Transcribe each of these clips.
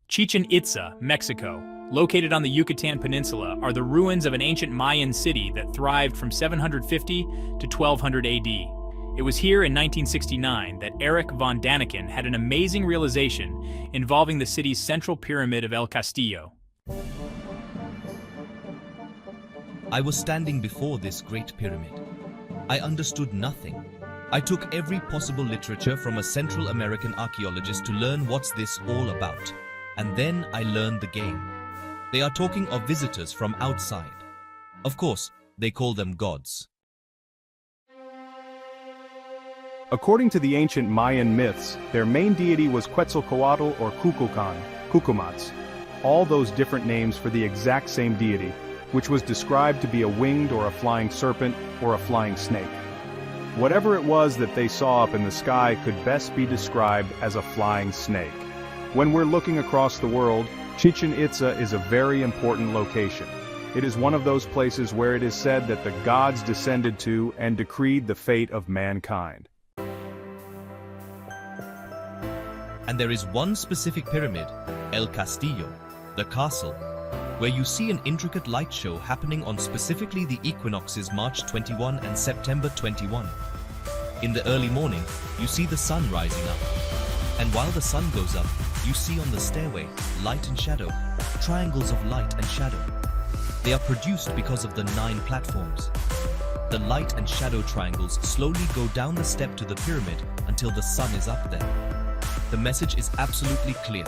Chichen Itza, Mexico, located on the Yucatan Peninsula, are the ruins of an ancient Mayan city that thrived from 750 to 1200 AD. It was here in 1969 that Erich von Daniken had an amazing realization involving the city's central pyramid of El Castillo. I was standing before this great pyramid. I understood nothing. I took every possible literature from a Central American archaeologist to learn what's this all about. And then I learned the game. They are talking of visitors from outside. Of course, they call them gods. According to the ancient Mayan myths, their main deity was Quetzalcoatl or Kukulkan, Cucumatz. All those different names for the exact same deity, which was described to be a winged or a flying serpent or a flying snake. Whatever it was that they saw up in the sky could best be described as a flying snake. When we're looking across the world, Chichen Itza is a very important location. It is one of those places where it is said that the gods descended to and decreed the fate of mankind. And there is one specific pyramid, El Castillo, the castle, where you see an intricate light show happening on specifically the equinoxes March 21 and September 21. In the early morning, you see the sun rising up. And while the sun goes up, you see on the stairway, light and shadow, triangles of light and shadow. They are produced because of the 9 platforms. The light and shadow triangles slowly go down the step to the pyramid until the sun is up there. The message is absolutely clear.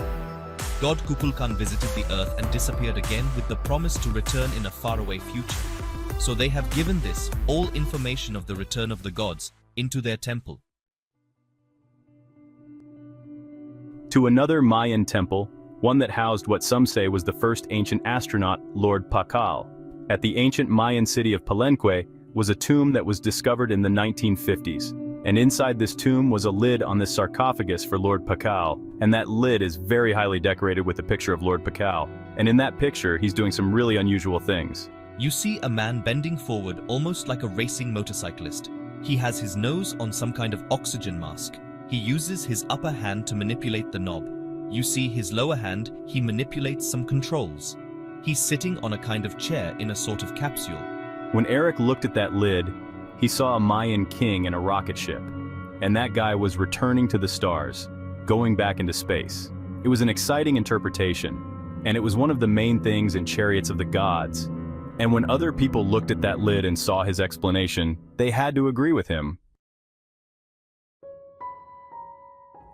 God Kukulkan visited the earth and disappeared again with the promise to return in a faraway future. So they have given this, all information of the return of the gods, into their temple. To another Mayan temple, one that housed what some say was the first ancient astronaut, Lord Pakal. At the ancient Mayan city of Palenque was a tomb that was discovered in the 1950s. And inside this tomb was a lid on this sarcophagus for Lord Pakal, and that lid is very highly decorated with a picture of Lord Pakal. And in that picture, he's doing some really unusual things. You see a man bending forward almost like a racing motorcyclist. He has his nose on some kind of oxygen mask. He uses his upper hand to manipulate the knob. You see his lower hand, he manipulates some controls. He's sitting on a kind of chair in a sort of capsule. When Eric looked at that lid, he saw a Mayan king in a rocket ship. And that guy was returning to the stars, going back into space. It was an exciting interpretation, and it was one of the main things in Chariots of the Gods. And when other people looked at that lid and saw his explanation, they had to agree with him.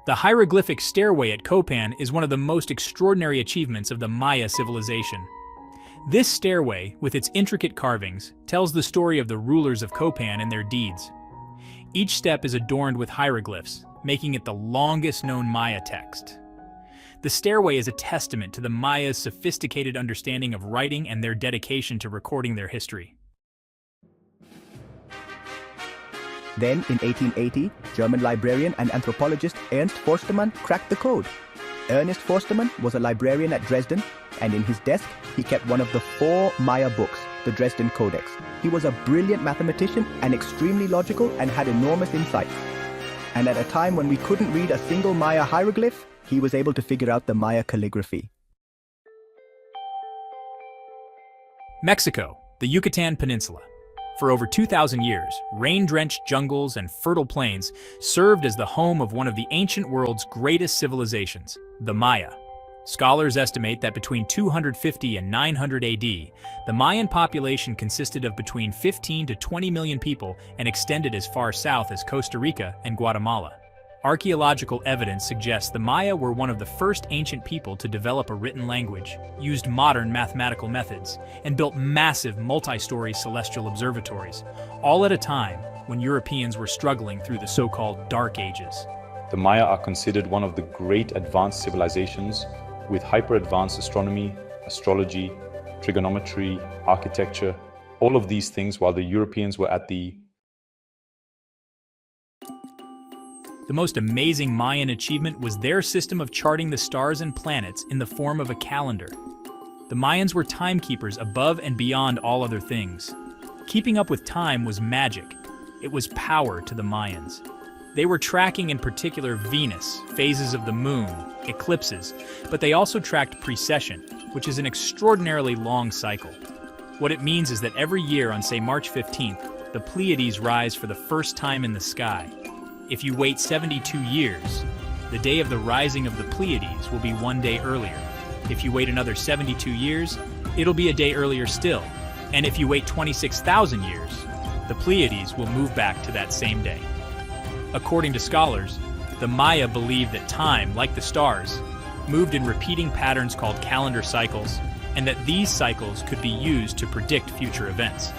The hieroglyphic stairway at Copan is one of the most extraordinary achievements of the Maya civilization. This stairway, with its intricate carvings, tells the story of the rulers of Copan and their deeds. Each step is adorned with hieroglyphs, making it the longest known Maya text. The stairway is a testament to the Maya's sophisticated understanding of writing and their dedication to recording their history. Then, in 1880, German librarian and anthropologist Ernst Forstermann cracked the code. Ernest Forstermann was a librarian at Dresden, and in his desk, he kept one of the 4 Maya books, the Dresden Codex. He was a brilliant mathematician and extremely logical and had enormous insights. And at a time when we couldn't read a single Maya hieroglyph, he was able to figure out the Maya calligraphy. Mexico, the Yucatan Peninsula. For over 2,000 years, rain-drenched jungles and fertile plains served as the home of one of the ancient world's greatest civilizations, the Maya. Scholars estimate that between 250 and 900 AD, the Mayan population consisted of between 15 to 20 million people and extended as far south as Costa Rica and Guatemala. Archaeological evidence suggests the Maya were one of the first ancient people to develop a written language, used modern mathematical methods, and built massive multi-story celestial observatories, all at a time when Europeans were struggling through the so-called Dark Ages. The Maya are considered one of the great advanced civilizations with hyper-advanced astronomy, astrology, trigonometry, architecture, all of these things, while the Europeans were at the most amazing Mayan achievement was their system of charting the stars and planets in the form of a calendar. The Mayans were timekeepers above and beyond all other things. Keeping up with time was magic. It was power to the Mayans. They were tracking in particular Venus, phases of the moon, eclipses, but they also tracked precession, which is an extraordinarily long cycle. What it means is that every year on, say, March 15th, the Pleiades rise for the first time in the sky. If you wait 72 years, the day of the rising of the Pleiades will be one day earlier. If you wait another 72 years, it'll be a day earlier still. And if you wait 26,000 years, the Pleiades will move back to that same day. According to scholars, the Maya believed that time, like the stars, moved in repeating patterns called calendar cycles, and that these cycles could be used to predict future events.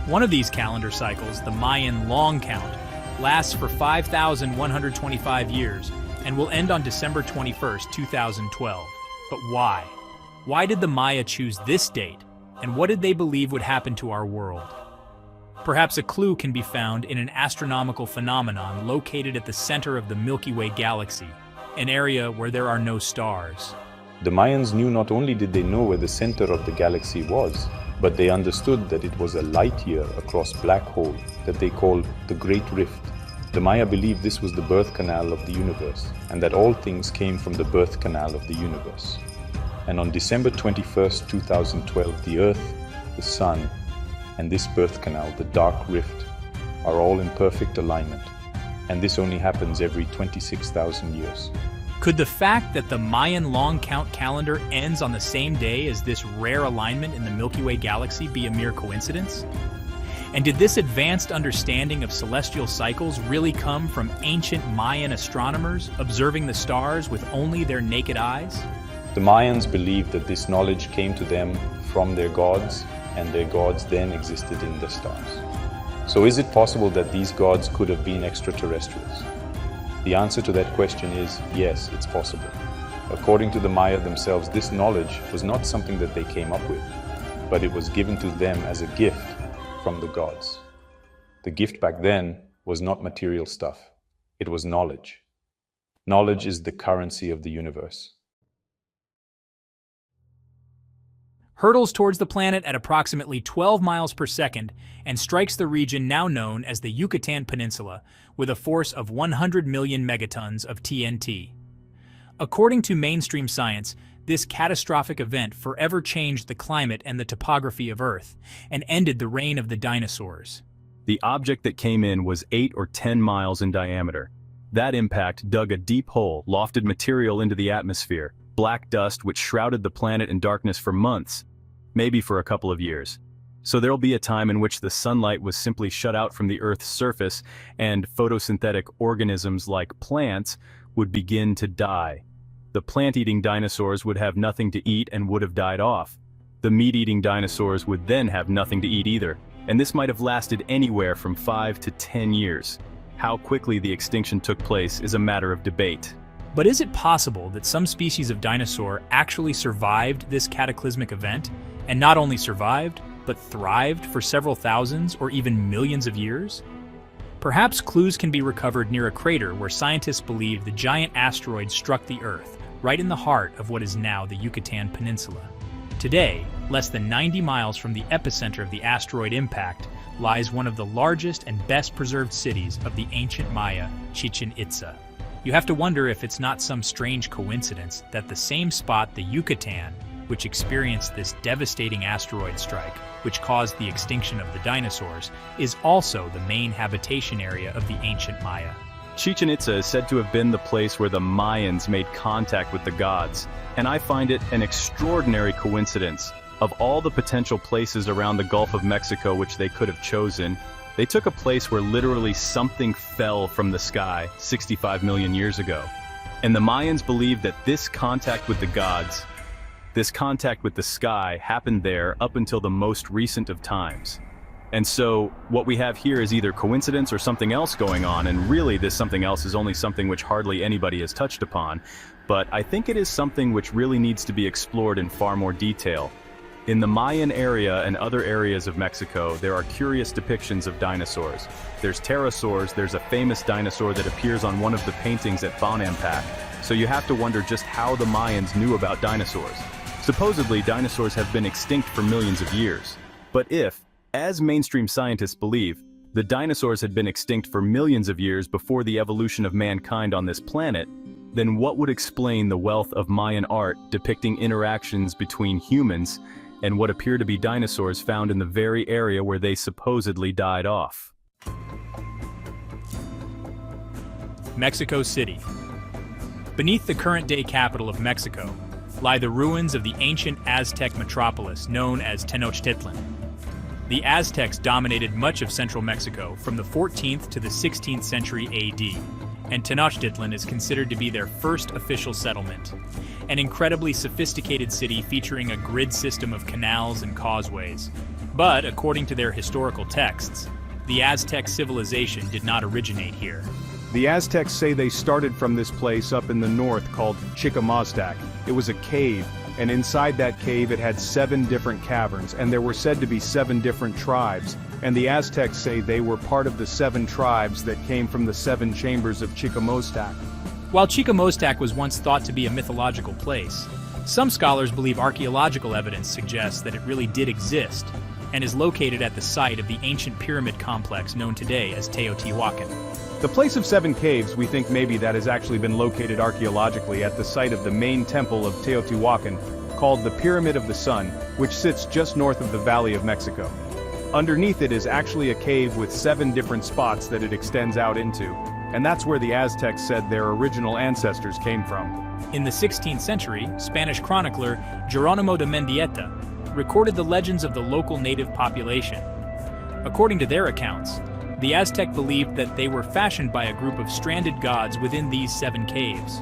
One of these calendar cycles, the Mayan long count, lasts for 5,125 years and will end on December 21st, 2012. But why? Why did the Maya choose this date, and what did they believe would happen to our world? Perhaps a clue can be found in an astronomical phenomenon located at the center of the Milky Way galaxy, an area where there are no stars. The Mayans knew not only did they know where the center of the galaxy was, but they understood that it was a light year across black hole that they called the Great Rift. The Maya believed this was the birth canal of the universe, and that all things came from the birth canal of the universe. And on December 21st, 2012, the Earth, the Sun, and this birth canal, the dark rift, are all in perfect alignment, and this only happens every 26,000 years. Could the fact that the Mayan long count calendar ends on the same day as this rare alignment in the Milky Way galaxy be a mere coincidence? And did this advanced understanding of celestial cycles really come from ancient Mayan astronomers observing the stars with only their naked eyes? The Mayans believed that this knowledge came to them from their gods, and their gods then existed in the stars. So is it possible that these gods could have been extraterrestrials? The answer to that question is yes, it's possible. According to the Maya themselves, this knowledge was not something that they came up with, but it was given to them as a gift from the gods. The gift back then was not material stuff. It was knowledge. Knowledge is the currency of the universe. Hurtles towards the planet at approximately 12 miles per second and strikes the region now known as the Yucatan Peninsula with a force of 100 million megatons of TNT. According to mainstream science, this catastrophic event forever changed the climate and the topography of Earth and ended the reign of the dinosaurs. The object that came in was 8 or 10 miles in diameter. That impact dug a deep hole, lofted material into the atmosphere, black dust which shrouded the planet in darkness for months, maybe for a couple of years. So there'll be a time in which the sunlight was simply shut out from the Earth's surface and photosynthetic organisms like plants would begin to die. The plant-eating dinosaurs would have nothing to eat and would have died off. The meat-eating dinosaurs would then have nothing to eat either, and this might have lasted anywhere from 5 to 10 years. How quickly the extinction took place is a matter of debate. But is it possible that some species of dinosaur actually survived this cataclysmic event, and not only survived, but thrived for several thousands or even millions of years? Perhaps clues can be recovered near a crater where scientists believe the giant asteroid struck the Earth, right in the heart of what is now the Yucatan Peninsula. Today, less than 90 miles from the epicenter of the asteroid impact, lies one of the largest and best preserved cities of the ancient Maya, Chichen Itza. You have to wonder if it's not some strange coincidence that the same spot, the Yucatan, which experienced this devastating asteroid strike, which caused the extinction of the dinosaurs, is also the main habitation area of the ancient Maya. Chichen Itza is said to have been the place where the Mayans made contact with the gods, and I find it an extraordinary coincidence. Of all the potential places around the Gulf of Mexico which they could have chosen, they took a place where literally something fell from the sky 65 million years ago. And the Mayans believed that this contact with the gods, this contact with the sky, happened there up until the most recent of times. And so what we have here is either coincidence or something else going on, and really this something else is only something which hardly anybody has touched upon. But I think it is something which really needs to be explored in far more detail. In the Mayan area and other areas of Mexico, there are curious depictions of dinosaurs. There's pterosaurs, there's a famous dinosaur that appears on one of the paintings at Bonampak. So you have to wonder just how the Mayans knew about dinosaurs. Supposedly, dinosaurs have been extinct for millions of years. But if, as mainstream scientists believe, the dinosaurs had been extinct for millions of years before the evolution of mankind on this planet, then what would explain the wealth of Mayan art depicting interactions between humans and what appear to be dinosaurs found in the very area where they supposedly died off? Mexico City. Beneath the current-day capital of Mexico lie the ruins of the ancient Aztec metropolis known as Tenochtitlan. The Aztecs dominated much of central Mexico from the 14th to the 16th century AD, and Tenochtitlan is considered to be their first official settlement, an incredibly sophisticated city featuring a grid system of canals and causeways. But, according to their historical texts, the Aztec civilization did not originate here. The Aztecs say they started from this place up in the north called Chichimoztac. It was a cave, and inside that cave it had 7 different caverns, and there were said to be 7 different tribes, and the Aztecs say they were part of the 7 tribes that came from the 7 chambers of Chichimoztac. While Chichimoztac was once thought to be a mythological place, some scholars believe archaeological evidence suggests that it really did exist, and is located at the site of the ancient pyramid complex known today as Teotihuacan. The place of 7 caves, we think maybe that has actually been located archaeologically at the site of the main temple of Teotihuacan, called the Pyramid of the Sun, which sits just north of the Valley of Mexico. Underneath it is actually a cave with 7 different spots that it extends out into, and that's where the Aztecs said their original ancestors came from. In the 16th century, Spanish chronicler Jerónimo de Mendieta recorded the legends of the local native population. According to their accounts, the Aztec believed that they were fashioned by a group of stranded gods within these 7 caves.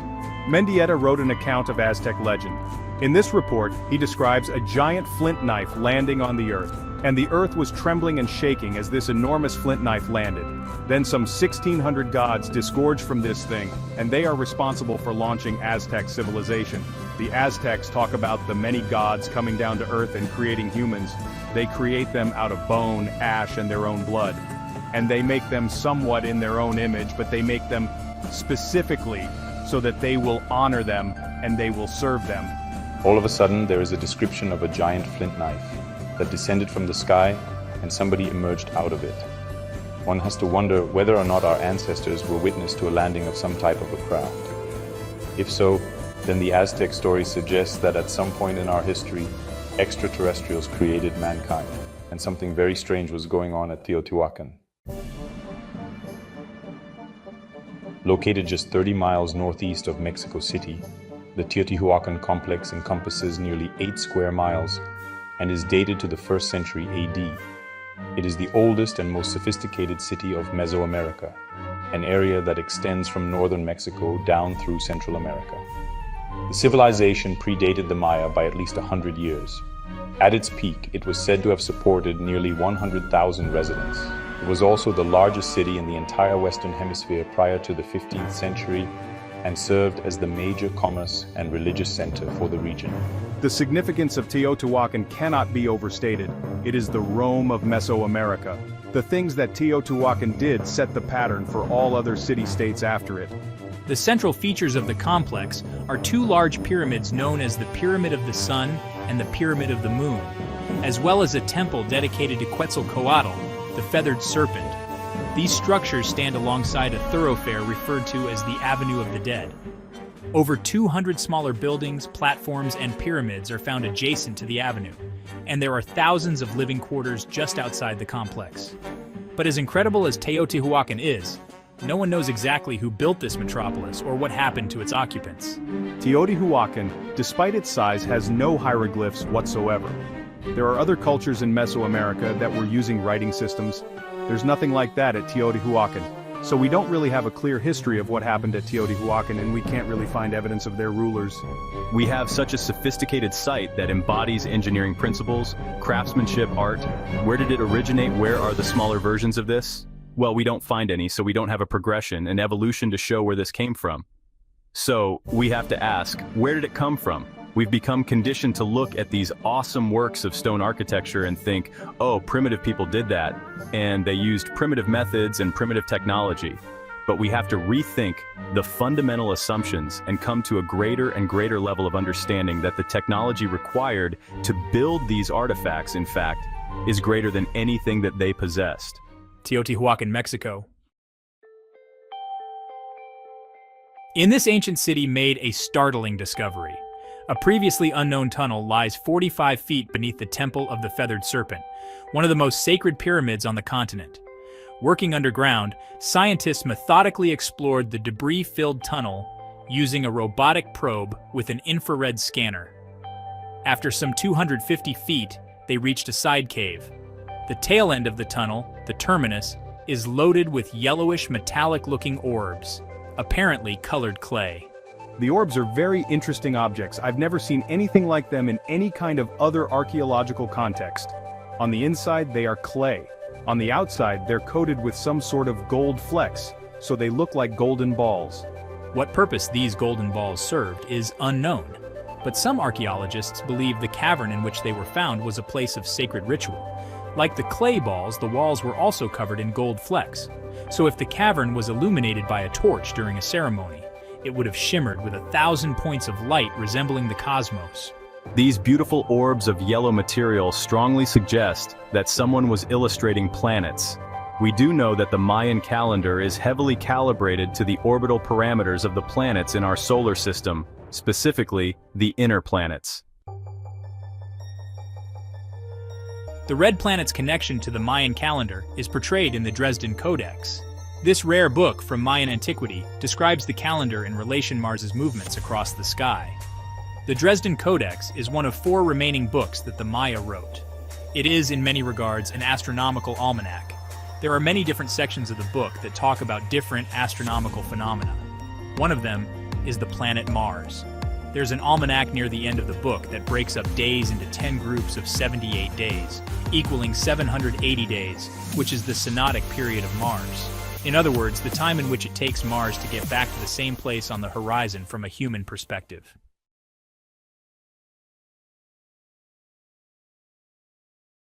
Mendieta wrote an account of Aztec legend. In this report, he describes a giant flint knife landing on the earth, and the earth was trembling and shaking as this enormous flint knife landed. Then some 1,600 gods disgorged from this thing, and they are responsible for launching Aztec civilization. The Aztecs talk about the many gods coming down to earth and creating humans. They create them out of bone, ash, and their own blood. And they make them somewhat in their own image, but they make them specifically so that they will honor them and they will serve them. All of a sudden, there is a description of a giant flint knife that descended from the sky and somebody emerged out of it. One has to wonder whether or not our ancestors were witness to a landing of some type of a craft. If so, then the Aztec story suggests that at some point in our history, extraterrestrials created mankind, and something very strange was going on at Teotihuacan. Located just 30 miles northeast of Mexico City, the Teotihuacan complex encompasses nearly 8 square miles and is dated to the 1st century AD. It is the oldest and most sophisticated city of Mesoamerica, an area that extends from northern Mexico down through Central America. The civilization predated the Maya by at least 100 years. At its peak, it was said to have supported nearly 100,000 residents. It was also the largest city in the entire Western Hemisphere prior to the 15th century and served as the major commerce and religious center for the region. The significance of Teotihuacan cannot be overstated. It is the Rome of Mesoamerica. The things that Teotihuacan did set the pattern for all other city-states after it. The central features of the complex are 2 large pyramids known as the Pyramid of the Sun and the Pyramid of the Moon, as well as a temple dedicated to Quetzalcoatl, the feathered serpent. These structures stand alongside a thoroughfare referred to as the Avenue of the Dead. Over 200 smaller buildings, platforms, and pyramids are found adjacent to the avenue, and there are thousands of living quarters just outside the complex. But as incredible as Teotihuacan is, no one knows exactly who built this metropolis or what happened to its occupants. Teotihuacan, despite its size, has no hieroglyphs whatsoever. There are other cultures in Mesoamerica that were using writing systems. There's nothing like that at Teotihuacan. So we don't really have a clear history of what happened at Teotihuacan, and we can't really find evidence of their rulers. We have such a sophisticated site that embodies engineering principles, craftsmanship, art. Where did it originate? Where are the smaller versions of this? Well, we don't find any, so we don't have a progression, an evolution to show where this came from. So we have to ask, where did it come from? We've become conditioned to look at these awesome works of stone architecture and think, oh, primitive people did that, and they used primitive methods and primitive technology. But we have to rethink the fundamental assumptions and come to a greater and greater level of understanding that the technology required to build these artifacts, in fact, is greater than anything that they possessed. Teotihuacan, Mexico. In this ancient city made a startling discovery. A previously unknown tunnel lies 45 feet beneath the Temple of the Feathered Serpent, one of the most sacred pyramids on the continent. Working underground, scientists methodically explored the debris-filled tunnel using a robotic probe with an infrared scanner. After some 250 feet, they reached a side cave. The tail end of the tunnel, the terminus, is loaded with yellowish metallic-looking orbs, apparently colored clay. The orbs are very interesting objects. I've never seen anything like them in any kind of other archaeological context. On the inside, they are clay. On the outside, they're coated with some sort of gold flecks, so they look like golden balls. What purpose these golden balls served is unknown, but some archaeologists believe the cavern in which they were found was a place of sacred ritual. Like the clay balls, the walls were also covered in gold flecks. So if the cavern was illuminated by a torch during a ceremony, it would have shimmered with 1,000 points of light resembling the cosmos. These beautiful orbs of yellow material strongly suggest that someone was illustrating planets. We do know that the Mayan calendar is heavily calibrated to the orbital parameters of the planets in our solar system, specifically the inner planets. The red planet's connection to the Mayan calendar is portrayed in the Dresden Codex. This rare book from Mayan antiquity describes the calendar in relation to Mars's movements across the sky. The Dresden Codex is one of 4 remaining books that the Maya wrote. It is, in many regards, an astronomical almanac. There are many different sections of the book that talk about different astronomical phenomena. One of them is the planet Mars. There's an almanac near the end of the book that breaks up days into 10 groups of 78 days, equaling 780 days, which is the synodic period of Mars. In other words, the time in which it takes Mars to get back to the same place on the horizon from a human perspective.